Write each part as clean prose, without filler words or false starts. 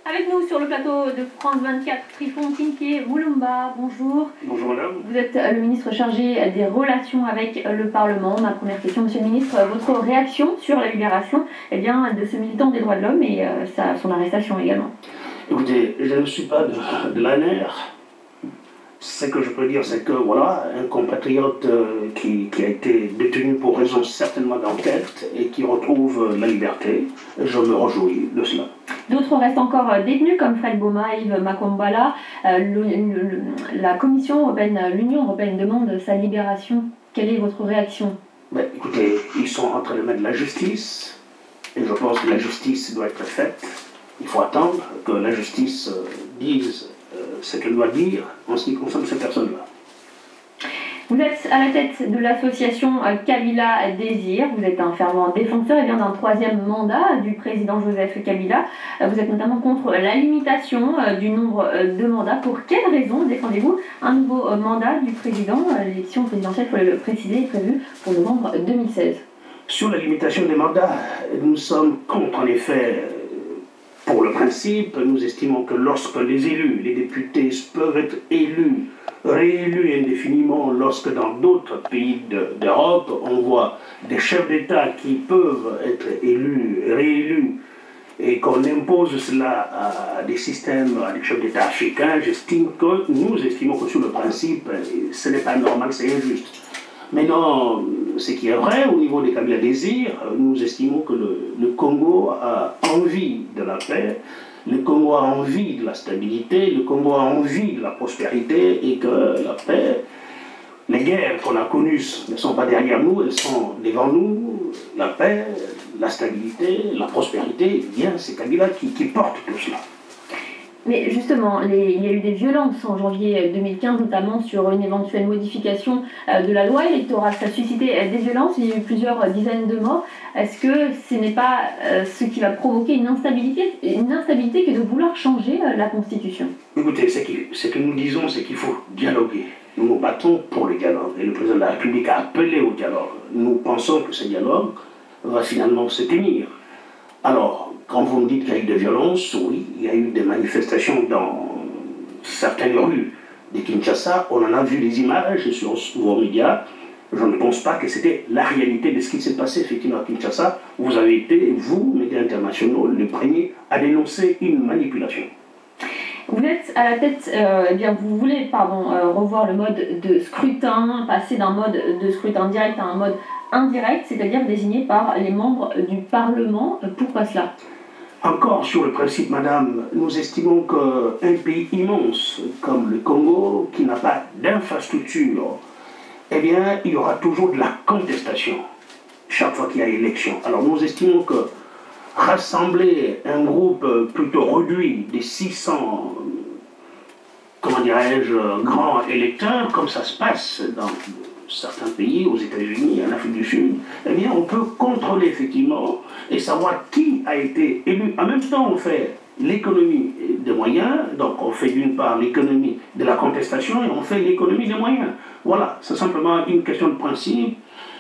Avec nous sur le plateau de France 24, Trifon Kinké Moulumba, bonjour. Bonjour madame. Vous êtes le ministre chargé des relations avec le Parlement. Ma première question, monsieur le ministre, votre réaction sur la libération de ce militant des droits de l'homme et son arrestation également? Écoutez, je ne suis pas de la nerf. Ce que je peux dire, c'est que voilà, un compatriote qui a été détenu pour raison certainement d'enquête et qui retrouve la liberté, je me réjouis de cela. D'autres restent encore détenus, comme Fred Bauma, Yves Makombala. La Commission européenne, l'Union européenne demande sa libération. Quelle est votre réaction? Écoutez, ils sont en train de mettre la justice, et je pense que la justice doit être faite. Il faut attendre que la justice dise ce qu'elle doit dire en ce qui concerne ces personnes-là. Vous êtes à la tête de l'association Kabila Désir. Vous êtes un fervent défenseur d'un troisième mandat du président Joseph Kabila. Vous êtes notamment contre la limitation du nombre de mandats. Pour quelles raisons défendez-vous un nouveau mandat du président? L'élection présidentielle, il faut le préciser, est prévue pour novembre 2016. Sur la limitation des mandats, nous sommes contre, en effet. Pour le principe, nous estimons que lorsque les élus, les députés peuvent être élus, réélus indéfiniment, lorsque dans d'autres pays d'Europe, on voit des chefs d'État qui peuvent être élus, réélus, et qu'on impose cela à des systèmes, à des chefs d'État africains, nous estimons que sur le principe, ce n'est pas normal, c'est injuste. Maintenant, ce qui est vrai au niveau des Kabila Désir, nous estimons que le Congo a envie de la paix, le Congo a envie de la stabilité, le Congo a envie de la prospérité et que la paix, les guerres qu'on a connues ne sont pas derrière nous, elles sont devant nous. La paix, la stabilité, la prospérité, bien c'est Kabila qui porte tout cela. Mais justement, il y a eu des violences en janvier 2015, notamment sur une éventuelle modification de la loi électorale. Ça a suscité des violences, il y a eu plusieurs dizaines de morts. Est-ce que ce n'est pas ce qui va provoquer une instabilité que de vouloir changer la Constitution? Écoutez, ce que nous disons, c'est qu'il faut dialoguer. Nous nous battons pour le dialogue. Et le président de la République a appelé au dialogue. Nous pensons que ce dialogue va finalement se tenir. Alors, quand vous me dites qu'il y a eu des violences, oui, il y a eu des manifestations dans certaines rues de Kinshasa. On en a vu des images sur vos médias. Je ne pense pas que c'était la réalité de ce qui s'est passé effectivement à Kinshasa. Vous avez été, vous, médias internationaux, les premiers à dénoncer une manipulation. Vous êtes à la tête, vous voulez revoir le mode de scrutin, passer d'un mode de scrutin direct à un mode indirect, c'est-à-dire désigné par les membres du Parlement. Pourquoi cela? Encore sur le principe, madame, nous estimons qu'un pays immense comme le Congo, qui n'a pas d'infrastructure, eh bien, il y aura toujours de la contestation chaque fois qu'il y a élection. Alors nous estimons que rassembler un groupe plutôt réduit des 600, comment dirais-je, grands électeurs, comme ça se passe dans certains pays, aux États-Unis, en Afrique du Sud, eh bien, on peut contrôler effectivement et savoir qui a été élu. En même temps, on fait l'économie des moyens, donc on fait d'une part l'économie de la contestation et on fait l'économie des moyens. Voilà, c'est simplement une question de principe.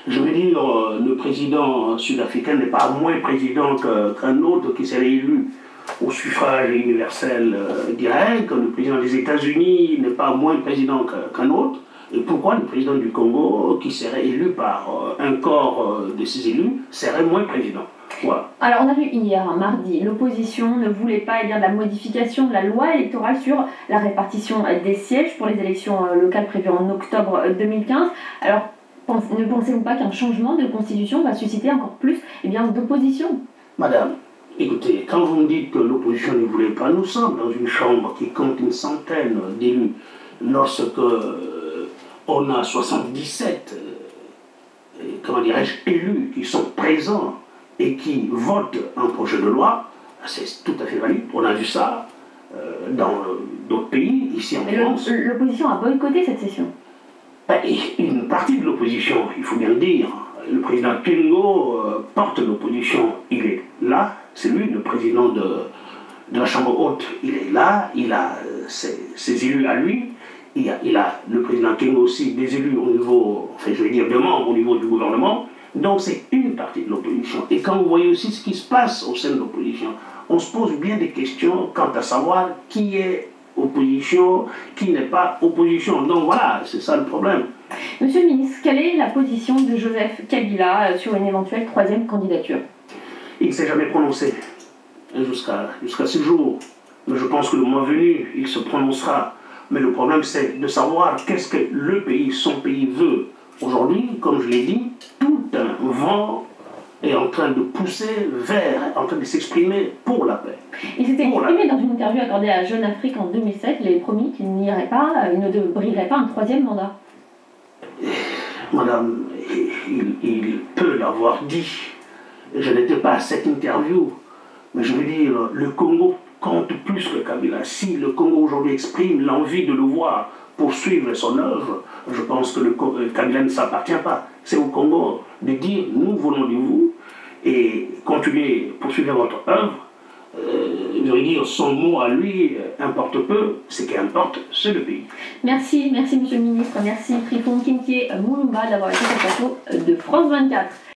Je veux dire, le président sud-africain n'est pas moins président qu'un autre qui serait élu au suffrage universel direct. Le président des États-Unis n'est pas moins président qu'un autre. Et pourquoi le président du Congo, qui serait élu par un corps de ses élus, serait moins président? Voilà. Alors on a vu hier, mardi, l'opposition ne voulait pas la modification de la loi électorale sur la répartition des sièges pour les élections locales prévues en octobre 2015. Alors ne pensez-vous pas qu'un changement de constitution va susciter encore plus d'opposition? Madame, écoutez, quand vous me dites que l'opposition ne voulait pas, nous sommes dans une chambre qui compte une centaine d'élus. Lorsque on a 77, comment dirais-je, élus qui sont présents et qui votent un projet de loi, c'est tout à fait valide. On a vu ça dans d'autres pays, ici en France. L'opposition a boycotté cette session. Une partie de l'opposition, il faut bien le dire. Le président Kengo porte l'opposition. Il est là, c'est lui le président de la Chambre haute. Il est là, il a ses élus à lui. Il a le président Kengo aussi des élus au niveau, enfin je veux dire des membres au niveau du gouvernement. Donc c'est une partie de l'opposition. Et quand vous voyez aussi ce qui se passe au sein de l'opposition, on se pose bien des questions quant à savoir qui est opposition, qui n'est pas opposition. Donc voilà, c'est ça le problème. Monsieur le ministre, quelle est la position de Joseph Kabila sur une éventuelle troisième candidature? Il ne s'est jamais prononcé jusqu'à ce jour. Mais je pense que le mois venu, il se prononcera. Mais le problème, c'est de savoir qu'est-ce que le pays, son pays veut. Aujourd'hui, comme je l'ai dit, tout un vent est en train de pousser en train de s'exprimer pour la paix. Il s'était exprimé dans une interview accordée à Jeune Afrique en 2007. Il avait promis qu'il n'irait pas, il ne brillerait pas un troisième mandat. Madame, il peut l'avoir dit. Je n'étais pas à cette interview. Mais je veux dire, le Congo compte plus que Kabila. Si le Congo aujourd'hui exprime l'envie de le voir poursuivre son œuvre, je pense que Kabila ne s'appartient pas. C'est au Congo de dire nous voulons de vous et continuer, poursuivre votre œuvre. Je veux dire, son mot à lui importe peu, ce qui importe, c'est le pays. Merci Monsieur le Ministre, merci Trifon Kintié Moulumba d'avoir été sur le plateau de France 24.